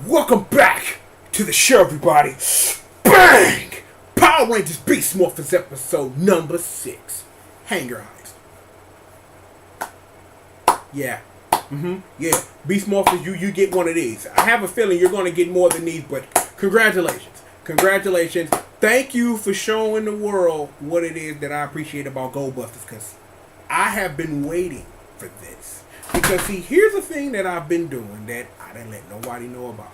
Welcome back to the show, everybody. Bang! Power Rangers Beast Morphers episode number 6. Hangar Heist. Yeah. Yeah. Beast Morphers, you get one of these. I have a feeling you're going to get more than these, but congratulations. Congratulations. Thank you for showing the world what it is that I appreciate about Gold Busters, because I have been waiting for this. Because, see, here's the thing that I've been doing that I didn't let nobody know about.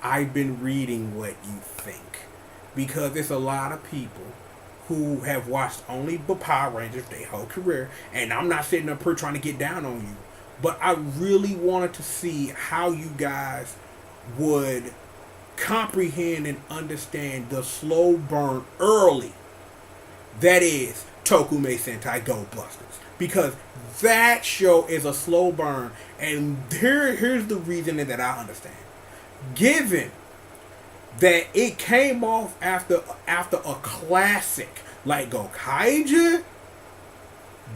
I've been reading what you think. Because there's a lot of people who have watched only the Power Rangers their whole career. And I'm not sitting up here trying to get down on you. But I really wanted to see how you guys would comprehend and understand the slow burn early. That is Tokume Sentai Gold Busters. Because that show is a slow burn. And here's the reason that I understand. Given that it came off after a classic like Gokaiger,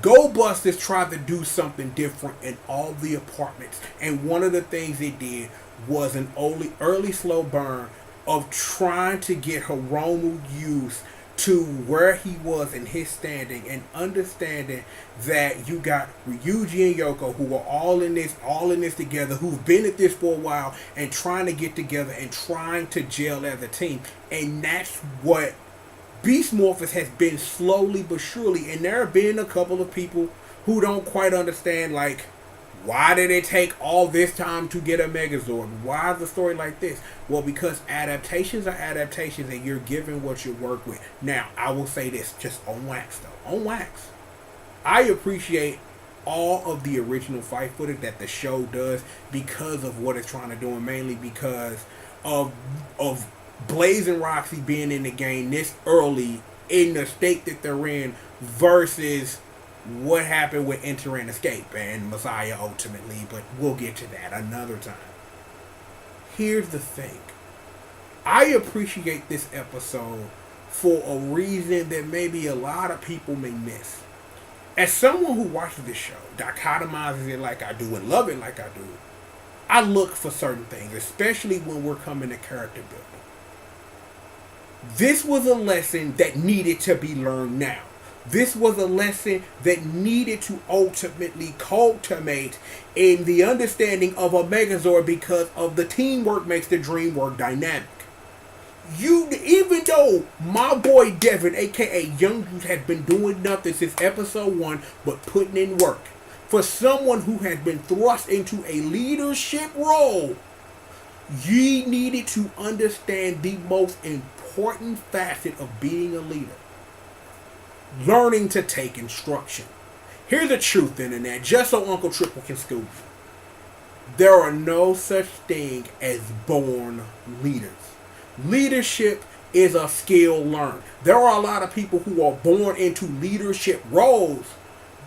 Gold Busters tried to do something different in all the apartments. And one of the things they did was an early slow burn of trying to get Hiromu used to where he was in his standing, and understanding that you got Ryuji and Yoko, who are all in this together, who've been at this for a while and trying to get together and trying to gel as a team. And that's what Beast Morphers has been slowly but surely. And there have been a couple of people who don't quite understand, like, why did it take all this time to get a Megazord? Why is the story like this? Well, because adaptations are adaptations, and you're given what you work with. Now, I will say this, just on wax though. On wax. I appreciate all of the original fight footage that the show does because of what it's trying to do, and mainly because of Blaze and Roxy being in the game this early in the state that they're in versus what happened with Enter and Escape and Messiah ultimately, but we'll get to that another time. Here's the thing. I appreciate this episode for a reason that maybe a lot of people may miss. As someone who watches this show, dichotomizes it like I do and love it like I do, I look for certain things, especially when we're coming to character building. This was a lesson that needed to be learned now. This was a lesson that needed to ultimately culminate in the understanding of a Megazord, because of the teamwork makes the dream work dynamic. Even though my boy Devin, aka Young Juice, has been doing nothing since episode 1 but putting in work, for someone who has been thrust into a leadership role, you needed to understand the most important facet of being a leader. Learning to take instruction. Here's the truth, internet, just so Uncle Triple can school you. There are no such thing as born leaders. Leadership is a skill learned. There are a lot of people who are born into leadership roles,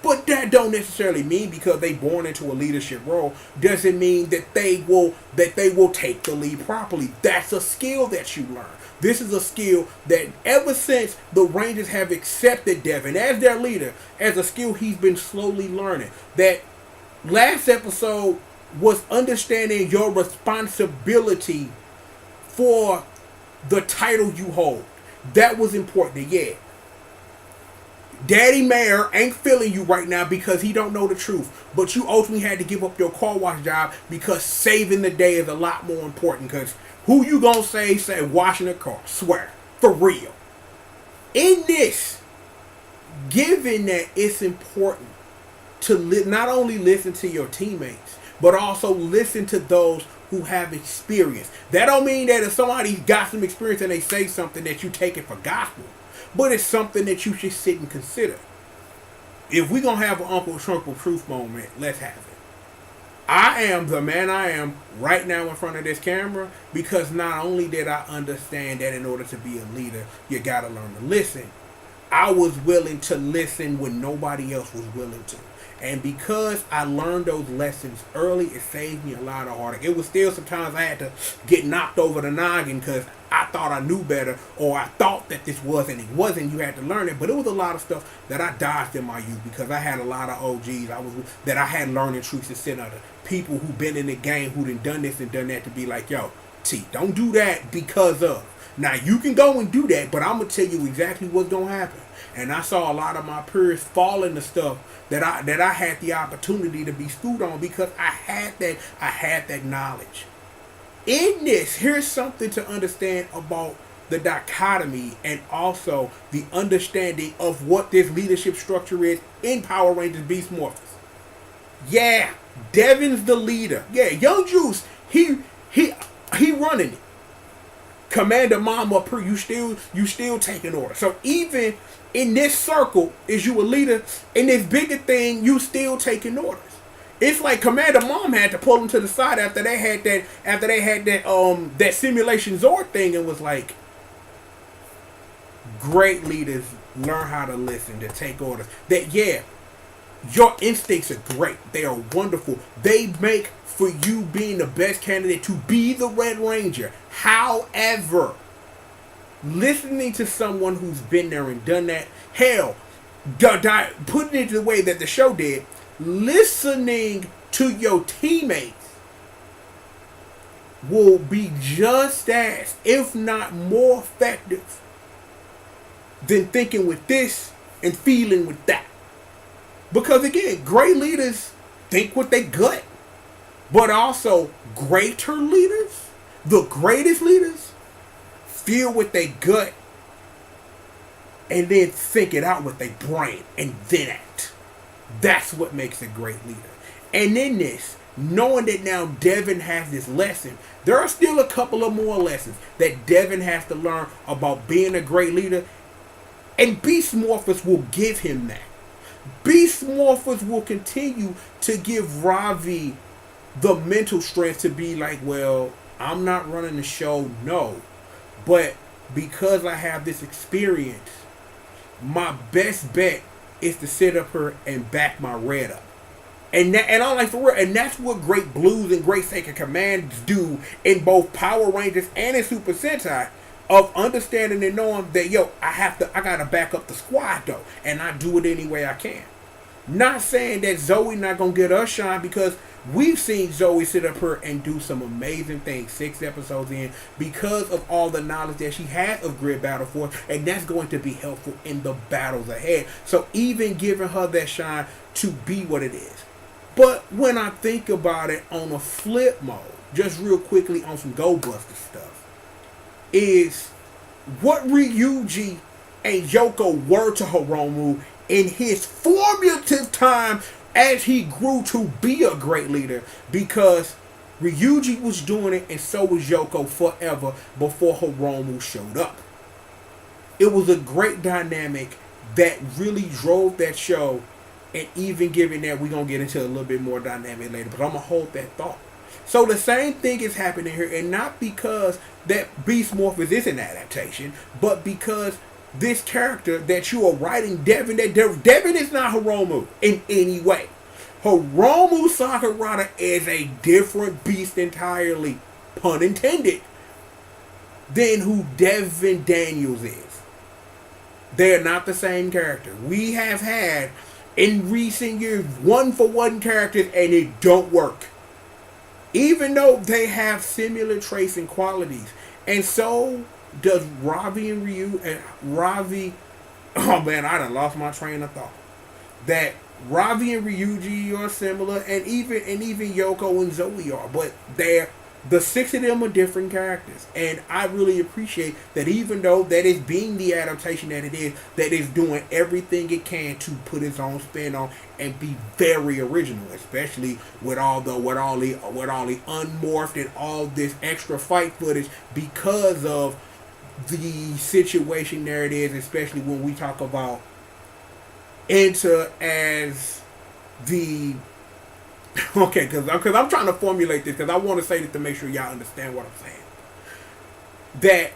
but that don't necessarily mean because they born into a leadership role doesn't mean that they will take the lead properly. That's a skill that you learn. This is a skill that ever since the Rangers have accepted Devin as their leader, as a skill he's been slowly learning. That last episode was understanding your responsibility for the title you hold. That was important. Yeah. Daddy Mayor ain't feeling you right now because he don't know the truth. But you ultimately had to give up your car wash job because saving the day is a lot more important. Because who you gonna say washing a car? Swear. For real. In this, given that it's important to not only listen to your teammates, but also listen to those who have experience. That don't mean that if somebody's got some experience and they say something that you take it for gospel. But it's something that you should sit and consider. If we're going to have an Uncle Trunkle truth moment, let's have it. I am the man I am right now in front of this camera because not only did I understand that in order to be a leader, you got to learn to listen. I was willing to listen when nobody else was willing to. And because I learned those lessons early, it saved me a lot of heartache. It was still sometimes I had to get knocked over the noggin because I thought I knew better, or I thought that this was and it wasn't. You had to learn it, but it was a lot of stuff that I dodged in my youth because I had a lot of OGs. That I had learning truths to sit under people who been in the game who done this and done that to be like, yo, T, don't do that because of. Now you can go and do that, but I'm gonna tell you exactly what's gonna happen. And I saw a lot of my peers fall into stuff that I had the opportunity to be schooled on because I had that knowledge. In this, here's something to understand about the dichotomy and also the understanding of what this leadership structure is in Power Rangers Beast Morphers. Yeah, Devin's the leader. Yeah, Young Juice, he running it. Commander Mama Per, you still taking orders. So even in this circle, is you a leader? In this bigger thing, you still taking orders. It's like Commander Mom had to pull him to the side after they had that simulation Zord thing and was like, great leaders learn how to listen, to take orders. That your instincts are great. They are wonderful. They make for you being the best candidate to be the Red Ranger. However, listening to someone who's been there and done that, hell, putting it the way that the show did, listening to your teammates will be just as, if not more effective than thinking with this and feeling with that. Because again, great leaders think with their gut, but also greater leaders, the greatest leaders, feel with their gut and then think it out with their brain and then act. That's what makes a great leader. And in this, knowing that now Devin has this lesson, there are still a couple of more lessons that Devin has to learn about being a great leader. And Beast Morphers will give him that. Beast Morphers will continue to give Ravi the mental strength to be like, well, I'm not running the show, no. But because I have this experience, my best bet is to sit up here and back my red up. And I'm like, for real, and that's what great Blues and great Sacred Commands do in both Power Rangers and in Super Sentai, of understanding and knowing that, yo, I gotta back up the squad though, and I do it any way I can. Not saying that Zoe not gonna get us shine, because we've seen Zoe sit up here and do some amazing things 6 episodes in because of all the knowledge that she has of Grid Battle Force, and that's going to be helpful in the battles ahead. So even giving her that shine to be what it is. But when I think about it on a flip mode, just real quickly on some Go Buster stuff, is what Ryuji and Yoko were to Hiromu in his formative time as he grew to be a great leader, because Ryuji was doing it and so was Yoko forever before Hiromu showed up. It was a great dynamic that really drove that show, and even given that we're going to get into a little bit more dynamic later, but I'm going to hold that thought. So the same thing is happening here, and not because that Beast Morphers is an adaptation, but because this character that you are writing, Devin is not Hiromu in any way. Hiromu Sakurada is a different beast entirely, pun intended, than who Devin Daniels is. They're not the same character. We have had in recent years one-for-one characters, and it don't work. Even though they have similar traits and qualities. And so does Ravi and Ryu, and Ravi, oh man, I done lost my train of thought. That Ravi and Ryuji are similar, and even Yoko and Zoe are, but the 6 of them are different characters. And I really appreciate that, even though that is being the adaptation that it is, that is doing everything it can to put its own spin on and be very original, especially with all the unmorphed and all this extra fight footage, because of the situation there it is, especially when we talk about Enter as the okay, because I'm trying to formulate this, because I want to say this to make sure y'all understand what I'm saying. That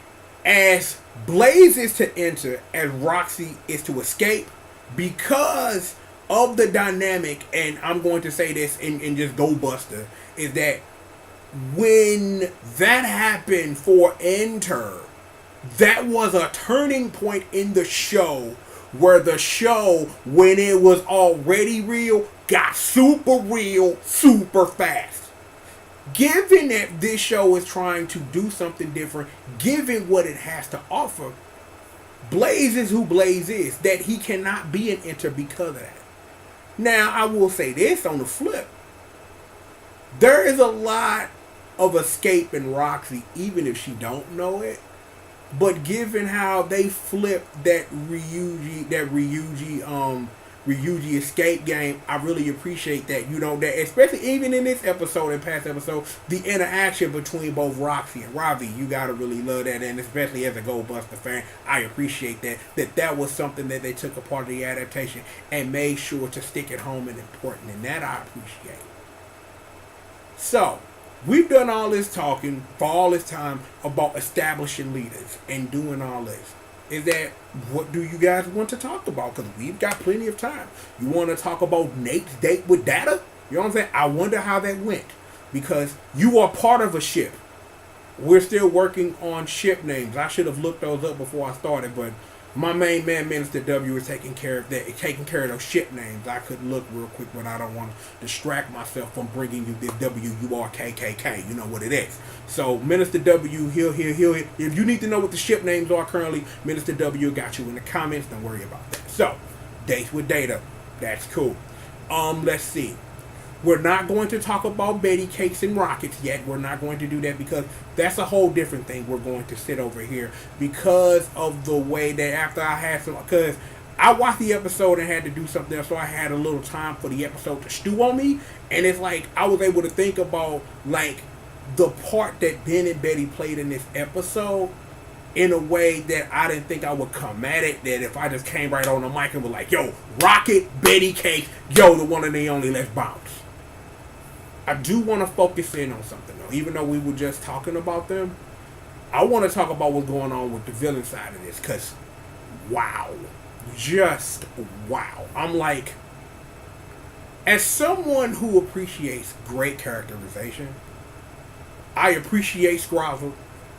as Blaze is to enter, as Roxy is to escape, because of the dynamic, and I'm going to say this in just Go Buster, is that when that happened for Enter, That was a turning point in the show where the show, when it was already real, got super real super fast. Given that this show is trying to do something different, given what it has to offer, Blaze is who Blaze is. That he cannot be an enter because of that. Now, I will say this on the flip. There is a lot of escape in Roxy, even if she don't know it. But given how they flipped that Ryuji escape game, I really appreciate that. You know, that especially even in this episode and past episode, the interaction between both Roxy and Ravi, you gotta really love that. And especially as a Goldbuster fan, I appreciate that was something that they took a part of the adaptation and made sure to stick it home and important, and that I appreciate. So, we've done all this talking for all this time about establishing leaders and doing all this. Is that, what do you guys want to talk about? Because we've got plenty of time. You want to talk about Nate's date with Data? You know what I'm saying? I wonder how that went. Because you are part of a ship. We're still working on ship names. I should have looked those up before I started, but my main man, Minister W, is taking care of those ship names. I could look real quick, but I don't want to distract myself from bringing you this WURKKK. You know what it is. So, Minister W, he'll. If you need to know what the ship names are currently, Minister W got you in the comments. Don't worry about that. So, dates with Data. That's cool. Let's see. We're not going to talk about Betty Cakes and Rockets yet. We're not going to do that because that's a whole different thing. We're going to sit over here because of the way that after I had some, because I watched the episode and had to do something else, so I had a little time for the episode to stew on me, and it's like I was able to think about like the part that Ben and Betty played in this episode in a way that I didn't think I would come at it, that if I just came right on the mic and was like, yo, Rocket, Betty Cake, yo, the one and the only, let's bounce. I do want to focus in on something though. Even though we were just talking about them, I want to talk about what's going on with the villain side of this. Because, wow. Just wow. I'm like, as someone who appreciates great characterization, I appreciate Scrazzle,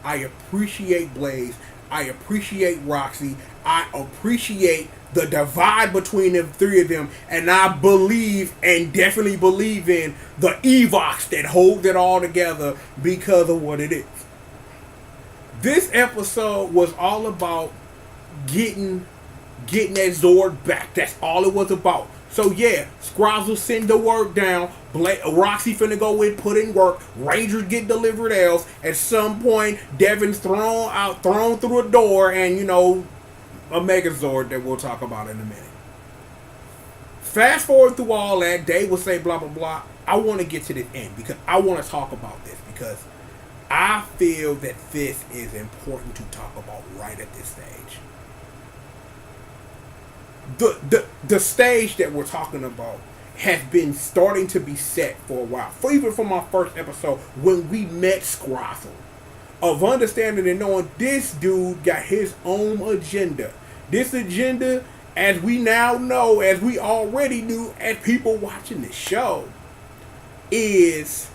I appreciate Blaze, I appreciate Roxy, I appreciate the divide between the three of them, and I believe and definitely believe in the Evox that holds it all together because of what it is. This episode was all about getting that Zord back. That's all it was about. So yeah, Scrazzle send the work down. Roxy finna go in, put in work. Rangers get delivered else. At some point, Devin's thrown through a door, and you know, a Megazord that we'll talk about in a minute. Fast forward through all that, Dave will say blah blah blah. I want to get to this end because I want to talk about this because I feel that this is important to talk about right at this stage. The stage that we're talking about has been starting to be set for a while. Even from our first episode when we met Scrazzle. Of understanding and knowing this dude got his own agenda. This agenda, as we now know, as we already knew, as people watching this show, is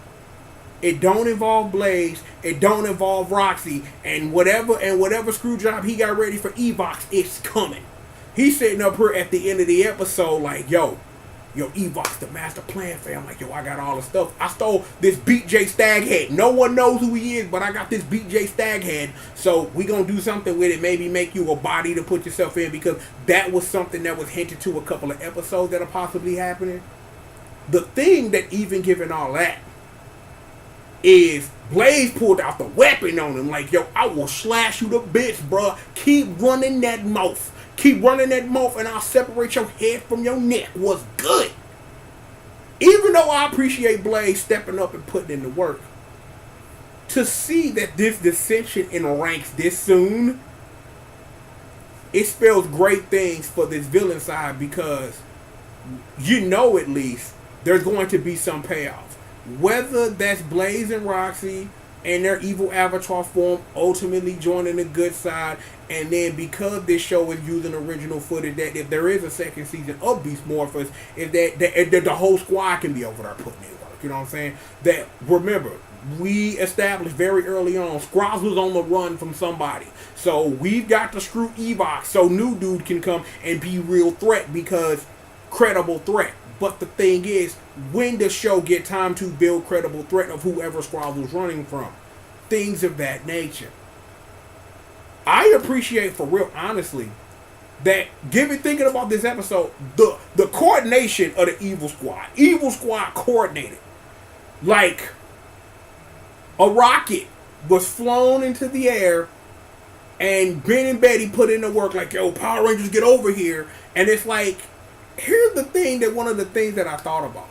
it don't involve Blaze, it don't involve Roxy, and whatever screw job he got ready for Evox, it's coming. He's sitting up here at the end of the episode like, yo, Evox, the master plan, fam. Like, yo, I got all the stuff. I stole this Beat J Staghead. No one knows who he is, but I got this Beat J Staghead. So we gonna do something with it. Maybe make you a body to put yourself in, because that was something that was hinted to a couple of episodes that are possibly happening. The thing that even given all that is Blaze pulled out the weapon on him. Like, yo, I will slash you to bits, bruh. Keep running that mouth. Keep running that mouth and I'll separate your head from your neck. Was good. Even though I appreciate Blaze stepping up and putting in the work, to see that this dissension in ranks this soon, it spells great things for this villain side, because you know at least there's going to be some payoff. Whether that's Blaze and Roxy and their evil avatar form ultimately joining the good side, and then because this show is using original footage, that if there is a second season of Beast Morphers, is that the whole squad can be over there putting in work. You know what I'm saying? That, remember, we established very early on, Squaws was on the run from somebody. So we've got to screw Evox so new dude can come and be real threat, because credible threat. But the thing is, when does show get time to build credible threat of whoever Squaws was running from? Things of that nature. I appreciate, for real, honestly, that thinking about this episode, the coordination of the Evil Squad. Evil Squad coordinated. Like a rocket was flown into the air, and Ben and Betty put in the work like, yo, Power Rangers, get over here. And it's like, here's the thing, that one of the things that I thought about.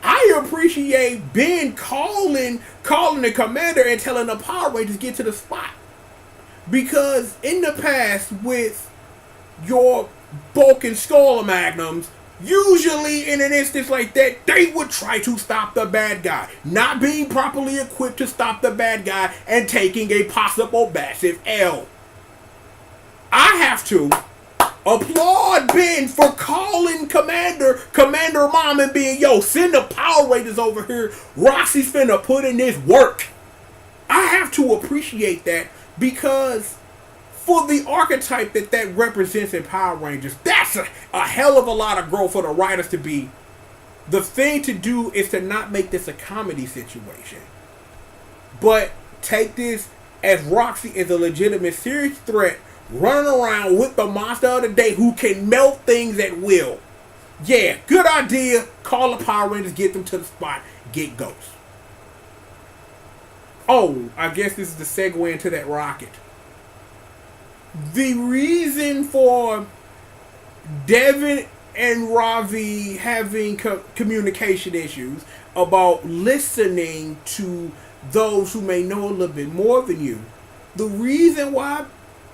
I appreciate Ben calling the commander and telling the Power Rangers get to the spot. Because in the past, with your bulk and skull magnums, usually in an instance like that, they would try to stop the bad guy, not being properly equipped to stop the bad guy and taking a possible massive L. I have to applaud Ben for calling Commander Mom and being, yo, send the Power Rangers over here. Roxy's finna put in this work. I have to appreciate that, because for the archetype that represents in Power Rangers, that's a hell of a lot of growth for the writers to be. The thing to do is to not make this a comedy situation, but take this as Roxy is a legitimate serious threat running around with the monster of the day who can melt things at will. Yeah, good idea. Call the Power Rangers, get them to the spot, get Ghost. Oh, I guess this is the segue into that rocket. The reason for Devin and Ravi having communication issues about listening to those who may know a little bit more than you, the reason why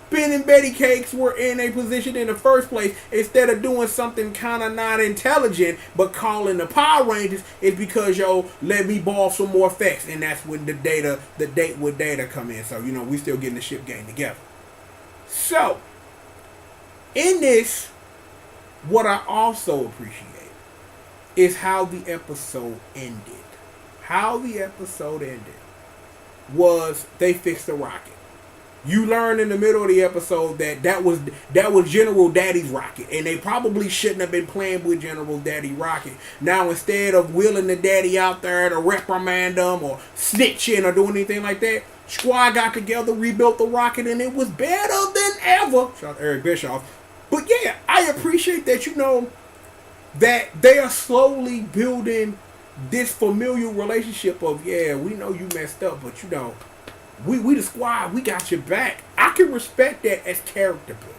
Ben and Betty Cakes were in a position in the first place, instead of doing something kind of not intelligent but calling the Power Rangers, is because, yo, let me borrow some more effects. And that's when the date with data come in. So, we still getting the ship game together. So, in this, what I also appreciate is how the episode ended. How the episode ended was they fixed the rocket. You learn in the middle of the episode that was General Daddy's rocket, and they probably shouldn't have been playing with General Daddy rocket. Now, instead of wheeling the daddy out there to reprimand them or snitching or doing anything like that, Squad got together, rebuilt the rocket, and it was better than ever. Shout out to Eric Bischoff. But yeah, I appreciate that, that they are slowly building this familial relationship of, yeah, we know you messed up, but we the Squad, we got your back. I can respect that as character building.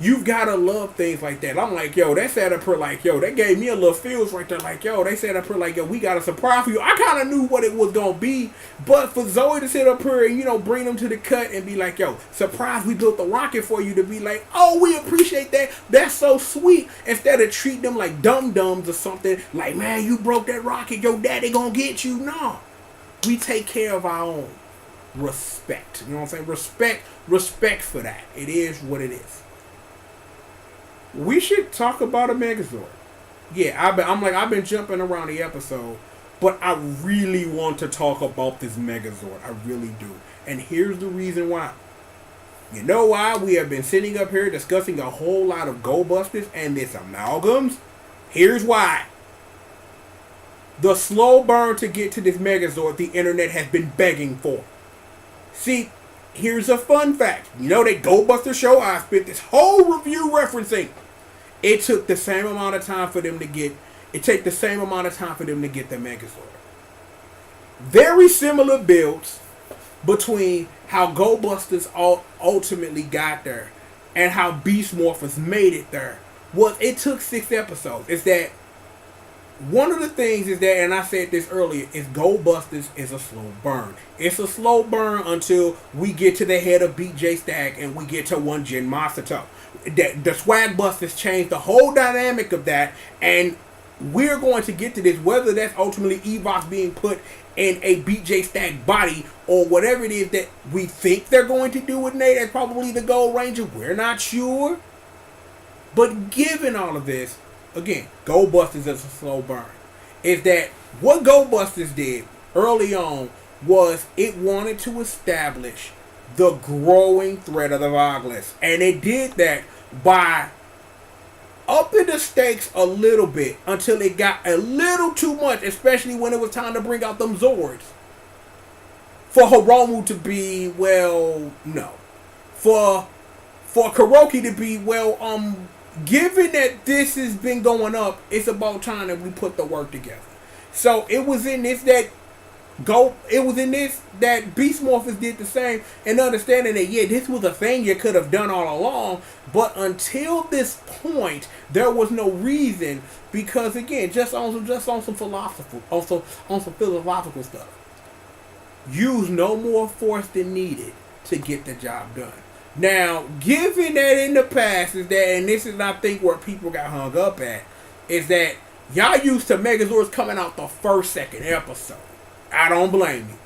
You've got to love things like that. I'm like, yo, that sat up here like, yo, that gave me a little feels right there. Like, yo, they sat up here like, yo, we got a surprise for you. I kind of knew what it was going to be. But for Zoe to sit up here and, bring them to the cut and be like, yo, surprise, we built the rocket for you, to be like, oh, we appreciate that. That's so sweet. Instead of treating them like dum-dums or something. Like, man, you broke that rocket. Your daddy going to get you. No. We take care of our own. Respect. You know what I'm saying? Respect for that. It is what it is. We should talk about a Megazord. Yeah, I've been jumping around the episode, but I really want to talk about this Megazord. I really do. And here's the reason why. You know why we have been sitting up here discussing a whole lot of Go Busters and this amalgams? Here's why. The slow burn to get to this Megazord the internet has been begging for. See, here's a fun fact. That Go Buster show I spent this whole review referencing. It took the same amount of time for them to get. It took the same amount of time for them to get the Megazord. Very similar builds between how Go Busters ultimately got there and how Beast Morphers made it there. It took 6 episodes. Is that one of the things is that, and I said this earlier, is Go Busters is a slow burn. It's a slow burn until we get to the head of BJ Stack and we get to 1 Gen Masato. The Swag Busters changed the whole dynamic of that, and we're going to get to this, whether that's ultimately Evox being put in a BJ Stack body or whatever it is that we think they're going to do with Nate as probably the Gold Ranger. We're not sure. But given all of this, again, Go Busters is a slow burn. Is that what Go Busters did early on was it wanted to establish the growing threat of the violence. And it did that by upping the stakes a little bit until it got a little too much, especially when it was time to bring out them Zords. For Hiromu to be, well, no. For Kuroki to be, well, given that this has been going up, it's about time that we put the work together. So it was in this that Beast Morphers did the same, and understanding that this was a thing you could have done all along, but until this point there was no reason, because again, just on some philosophical stuff. Use no more force than needed to get the job done. Now, given that in the past is that, and this is I think where people got hung up at, is that y'all used to Megazords coming out the second episode. I don't blame you.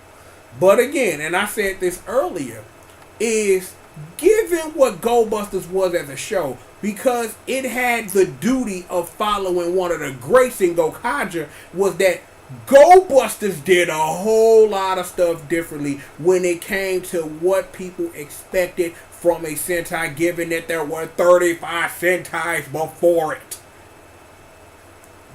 But again, and I said this earlier, is given what Goldbusters was as a show, because it had the duty of following one of the greats in Gokaiger, was that Goldbusters did a whole lot of stuff differently when it came to what people expected from a Sentai, given that there were 35 Sentais before it.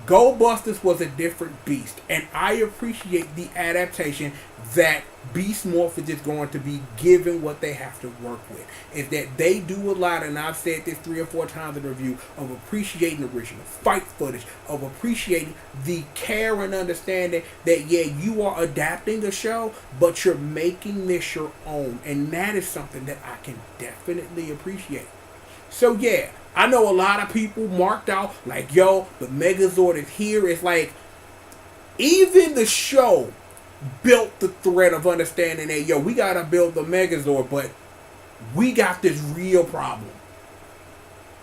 Goldbusters was a different beast, and I appreciate the adaptation that Beast Morphers is going to be given what they have to work with. Is that they do a lot, and I've said this 3 or 4 times in the review, of appreciating the original fight footage, of appreciating the care and understanding that, you are adapting a show, but you're making this your own, and that is something that I can definitely appreciate. So I know a lot of people marked out like, the Megazord is here. It's like, even the show built the thread of understanding that, we gotta build the Megazord, but we got this real problem.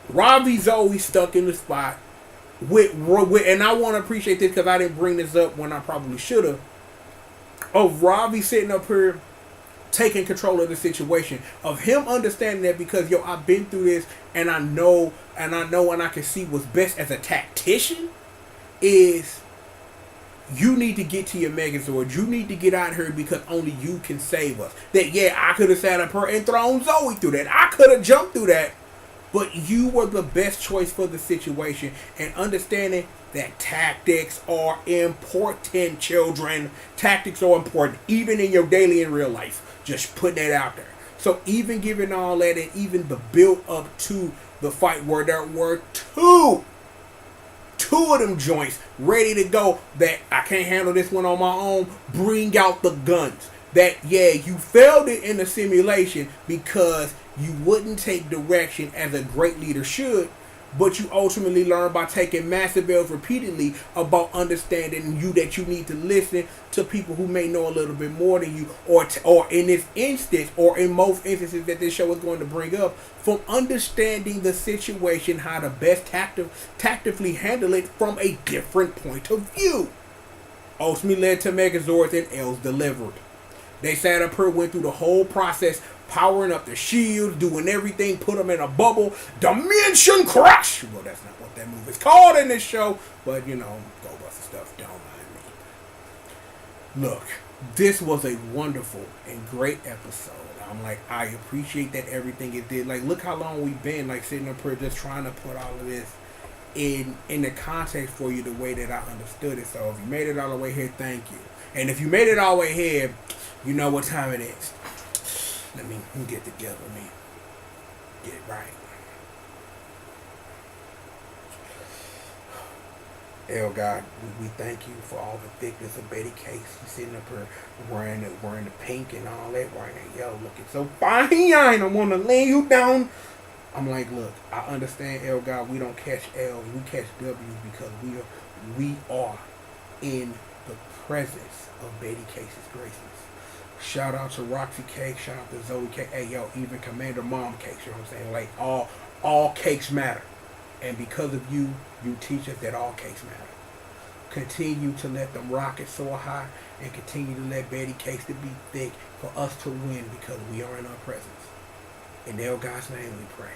Ravi's always stuck in the spot with and I want to appreciate this because I didn't bring this up when I probably should have. Of Ravi sitting up here taking control of the situation, of him understanding that, because I've been through this, and I know and I can see what's best as a tactician is you need to get to your Megazord. You need to get out of here because only you can save us. That I could have sat up here and thrown Zoe through that. I could have jumped through that. But you were the best choice for the situation, and understanding that tactics are important, children. Tactics are important, even in your daily and real life. Just putting that out there. So even given all that, and even the build up to the fight where there were two of them joints ready to go, that I can't handle this one on my own, bring out the guns. That you failed it in the simulation because you wouldn't take direction as a great leader should, but you ultimately learn by taking massive L's repeatedly about understanding that you need to listen to people who may know a little bit more than you, or in this instance, or in most instances that this show is going to bring up, from understanding the situation, how to best tactically handle it from a different point of view. Ultimately led to Megazords and L's delivered. They sat up here, went through the whole process, powering up the shields, doing everything, put them in a bubble, Dimension Crush! Well, that's not what that move is called in this show, but Goldbuster stuff, don't mind me. Look, this was a wonderful and great episode. I appreciate that everything it did. Look how long we've been, sitting up here just trying to put all of this in the context for you the way that I understood it. So if you made it all the way here, thank you. And if you made it all the way here, you know what time it is. Let me get together, man. Get it right. God, we thank you for all the thickness of Betty Case. You sitting up here wearing the pink and all that, wearing that yellow, looking so fine. I want to lay you down. I'm like, look, I understand, God, we don't catch L's, we catch W's because we are in the presence of Betty Case's graces. Shout out to Roxy Cake, shout out to Zoe Cake, even Commander Mom Cakes, you know what I'm saying? All cakes matter. And because of you teach us that all cakes matter. Continue to let them rockets soar high, and continue to let Betty Cakes to be thick for us to win, because we are in our presence. In God's name we pray.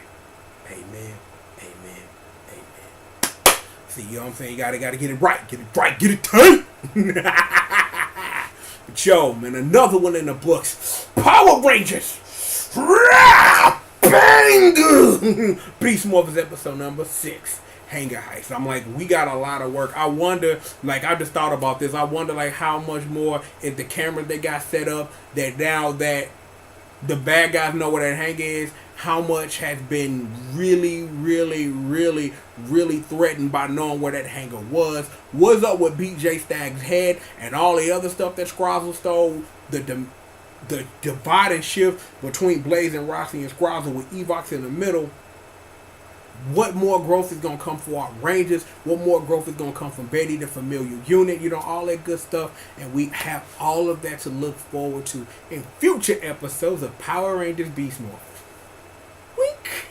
Amen. Amen. Amen. See, you know what I'm saying? You gotta get it right. Get it tight. But yo, man, another one in the books. Power Rangers. Bang! Beast Morphers episode number 6. Hangar Heist. I'm like, we got a lot of work. I wonder, like, I just thought about this. I wonder, like, how much more if the cameras they got set up, that now that the bad guys know where that hangar is, how much has been really, really, really, really threatened by knowing where that hangar was. What's up with BJ Stagg's head and all the other stuff that Scrozzle stole? The divide and shift between Blaze and Rossi and Scrozzle with Evox in the middle. What more growth is going to come for our Rangers? What more growth is going to come from Betty, the familiar unit? You know, all that good stuff. And we have all of that to look forward to in future episodes of Power Rangers Beast Morphers. Week.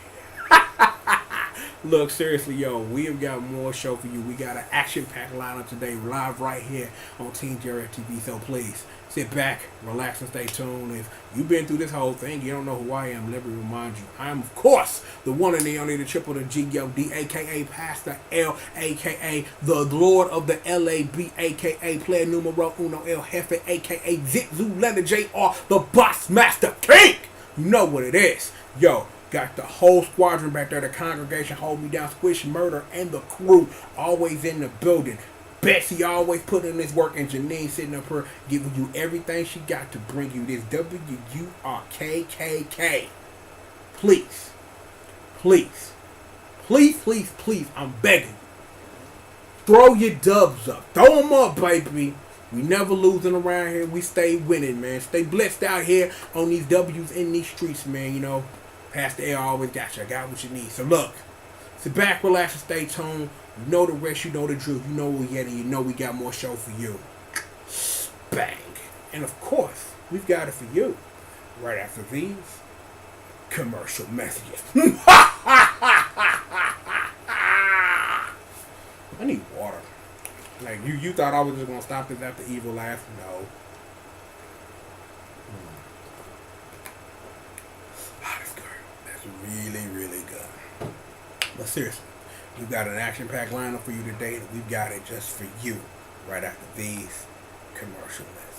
Look, seriously, yo, we have got more show for you. We got an action-packed lineup today, live right here on Team Jarrett TV. So please, sit back, relax, and stay tuned. If you've been through this whole thing, you don't know who I am, let me remind you. I am, of course, the one and the only, the triple, the G.O.D, a.k.a. Pastor L, a.k.a. the Lord of the L.A.B, a.k.a. Player Numero Uno El Jefe, a.k.a. Zitzu Leather J.R., the Boss Master King. You know what it is. Yo, got the whole squadron back there, the congregation, Hold Me Down, Squish Murder, and the crew always in the building. Betsy always putting in this work, and Janine sitting up here giving you everything she got to bring you this WURKKK. Please, please, please, please, please, I'm begging you. Throw your dubs up. Throw them up, baby. We never losing around here. We stay winning, man. Stay blessed out here on these W's in these streets, man. You know, Pastor L always got you. I got what you need. So look, sit back, relax, and stay tuned. You know the rest, you know the drill. You know we at it. You know we got more show for you. Bang. And of course, we've got it for you. Right after these commercial messages. I need water. Like, you thought I was just going to stop this after Evil laugh? No. That's good. That's really, really good. But seriously, we've got an action-packed lineup for you today, and we've got it just for you right after these commercial messages.